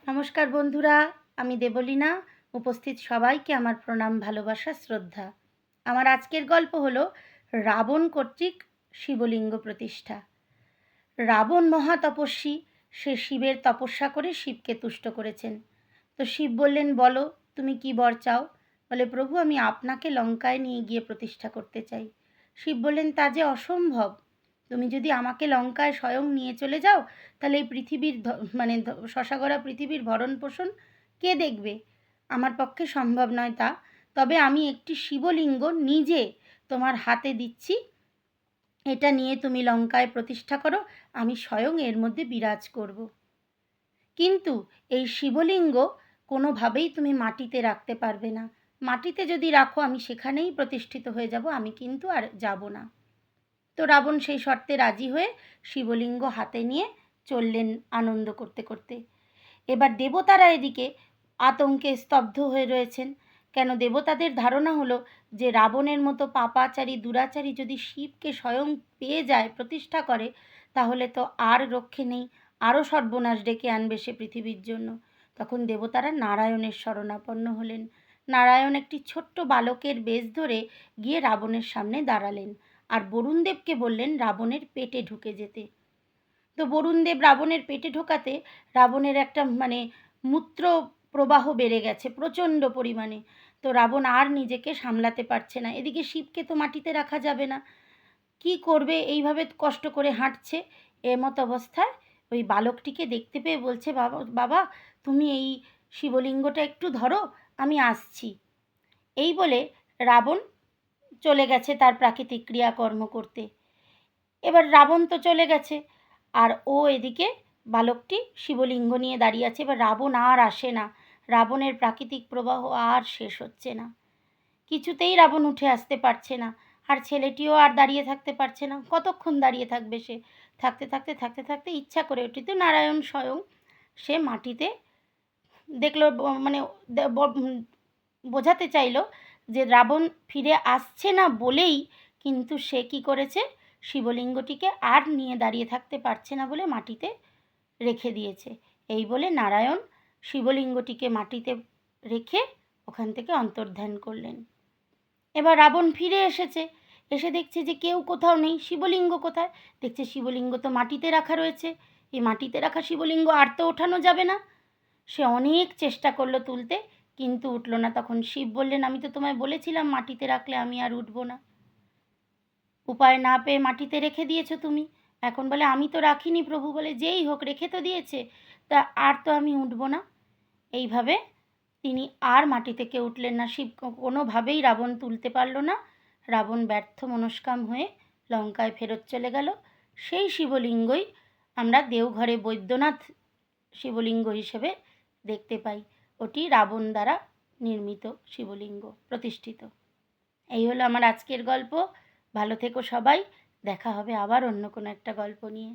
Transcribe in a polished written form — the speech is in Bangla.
নমস্কার বন্ধুরা, আমি দেবলীনা। উপস্থিত সবাইকে আমার প্রণাম, ভালোবাসা, শ্রদ্ধা। আমার আজকের গল্প হলো রাবণ কর্তৃক শিবলিঙ্গ প্রতিষ্ঠা। রাবণ মহা তপস্বী, সে শিবের তপস্যা করে শিবকে তুষ্ট করেছেন। তো শিব বললেন, বলো তুমি কি বর চাও? বলে, প্রভু আমি আপনাকে লঙ্কায় নিয়ে গিয়ে প্রতিষ্ঠা করতে চাই। শিব বললেন, তা যে অসম্ভব। তুমি যদি আমাকে লঙ্কায় স্বয়ং নিয়ে চলে যাও, তাহলে এই পৃথিবীর শশাগড়া পৃথিবীর ভরণ পোষণ কে দেখবে? আমার পক্ষে সম্ভব নয় তা। তবে আমি একটি শিবলিঙ্গ নিজে তোমার হাতে দিচ্ছি, এটা নিয়ে তুমি লঙ্কায় প্রতিষ্ঠা করো, আমি স্বয়ং এর মধ্যে বিরাজ করব। কিন্তু এই শিবলিঙ্গ কোনোভাবেই তুমি মাটিতে রাখতে পারবে না। মাটিতে যদি রাখো আমি সেখানেই প্রতিষ্ঠিত হয়ে যাব, আমি কিন্তু আর যাব না। তো রাবণ সেই শর্তে রাজি হয়ে শিবলিঙ্গ হাতে নিয়ে চললেন আনন্দ করতে করতে। এবার দেবতারা এদিকে আতঙ্কে স্তব্ধ হয়ে রয়েছেন। কেন, দেবতাদের ধারণা হলো যে রাবণের মতো পাপাচারী দুরাচারী যদি শিবকে স্বয়ং পেয়ে যায়, প্রতিষ্ঠা করে, তাহলে তো আর রক্ষে নেই, আরও সর্বনাশ ডেকে আনবে সে পৃথিবীর জন্য। তখন দেবতারা নারায়ণের শরণাপন্ন হলেন। নারায়ণ একটি ছোট্ট বালকের বেশ ধরে গিয়ে রাবণের সামনে দাঁড়ালেন আর বরুণদেবকে বললেন রাবণের পেটে ঢুকে যেতে। তো বরুণদেব রাবণের পেটে ঢোকাতে রাবণের একটা মূত্র প্রবাহ বেড়ে গেছে প্রচণ্ড পরিমাণে। তো রাবণ আর নিজেকে সামলাতে পারছে না। এদিকে শিবকে তো মাটিতে রাখা যাবে না, কি করবে? এইভাবে কষ্ট করে হাঁটছে। এমত অবস্থায় ওই বালকটিকে দেখতে পেয়ে বলছে, বাবা বাবা তুমি এই শিবলিঙ্গটা একটু ধরো, আমি আসছি। এই বলে রাবণ চলে গেছে তার প্রাকৃতিক ক্রিয়াকর্ম করতে। এবার রাবণ তো চলে গেছে, আর ও এদিকে বালকটি শিবলিঙ্গ নিয়ে দাঁড়িয়ে আছে। এবার রাবণ আর আসে না, রাবণের প্রাকৃতিক প্রবাহ আর শেষ হচ্ছে না। কিছুতেই রাবণ উঠে আসতে পারছে না, আর ছেলেটিও আর দাঁড়িয়ে থাকতে পারছে না। কতক্ষণ দাঁড়িয়ে থাকবে সে? থাকতে থাকতে থাকতে থাকতে ইচ্ছা করে উঠিত নারায়ণ স্বয়ং সে মাটিতে দেখলো, বোঝাতে চাইল যে রাবণ ফিরে আসছে না বলেই কিন্তু সে কি করেছে, শিবলিঙ্গটিকে আর নিয়ে দাঁড়িয়ে থাকতে পারছে না বলে মাটিতে রেখে দিয়েছে। এই বলে নারায়ণ শিবলিঙ্গটিকে মাটিতে রেখে ওখান থেকে অন্তর্ধান করলেন। এবার রাবণ ফিরে এসেছে, এসে দেখছে যে কেউ কোথাও নেই। শিবলিঙ্গ কোথায়? দেখছে শিবলিঙ্গ তো মাটিতে রাখা রয়েছে। এই মাটিতে রাখা শিবলিঙ্গ আর তো ওঠানো যাবে না। সে অনেক চেষ্টা করলো তুলতে, কিন্তু উঠল না। তখন শিব বললেন, আমি তো তোমায় বলেছিলাম মাটিতে রাখলে আমি আর উঠবো না। উপায় না পেয়ে মাটিতে রেখে দিয়েছো তুমি। এখন বলে, আমি তো রাখিনি প্রভু। বলে, যেই হোক রেখে তো দিয়েছে, তা আর তো আমি উঠবো না। এইভাবে তিনি আর মাটি থেকে উঠলেন না। শিব কোনোভাবেই রাবণ তুলতে পারল না। রাবণ ব্যর্থ মনস্কাম হয়ে লঙ্কায় ফেরত চলে গেল। সেই শিবলিঙ্গই আমরা দেওঘরে বৈদ্যনাথ শিবলিঙ্গ হিসেবে দেখতে পাই। ওটি রাবণ দ্বারা নির্মিত শিবলিঙ্গ প্রতিষ্ঠিত। এই হলো আমার আজকের গল্প। ভালো থেকো সবাই। দেখা হবে আবার অন্য কোনো একটা গল্প নিয়ে।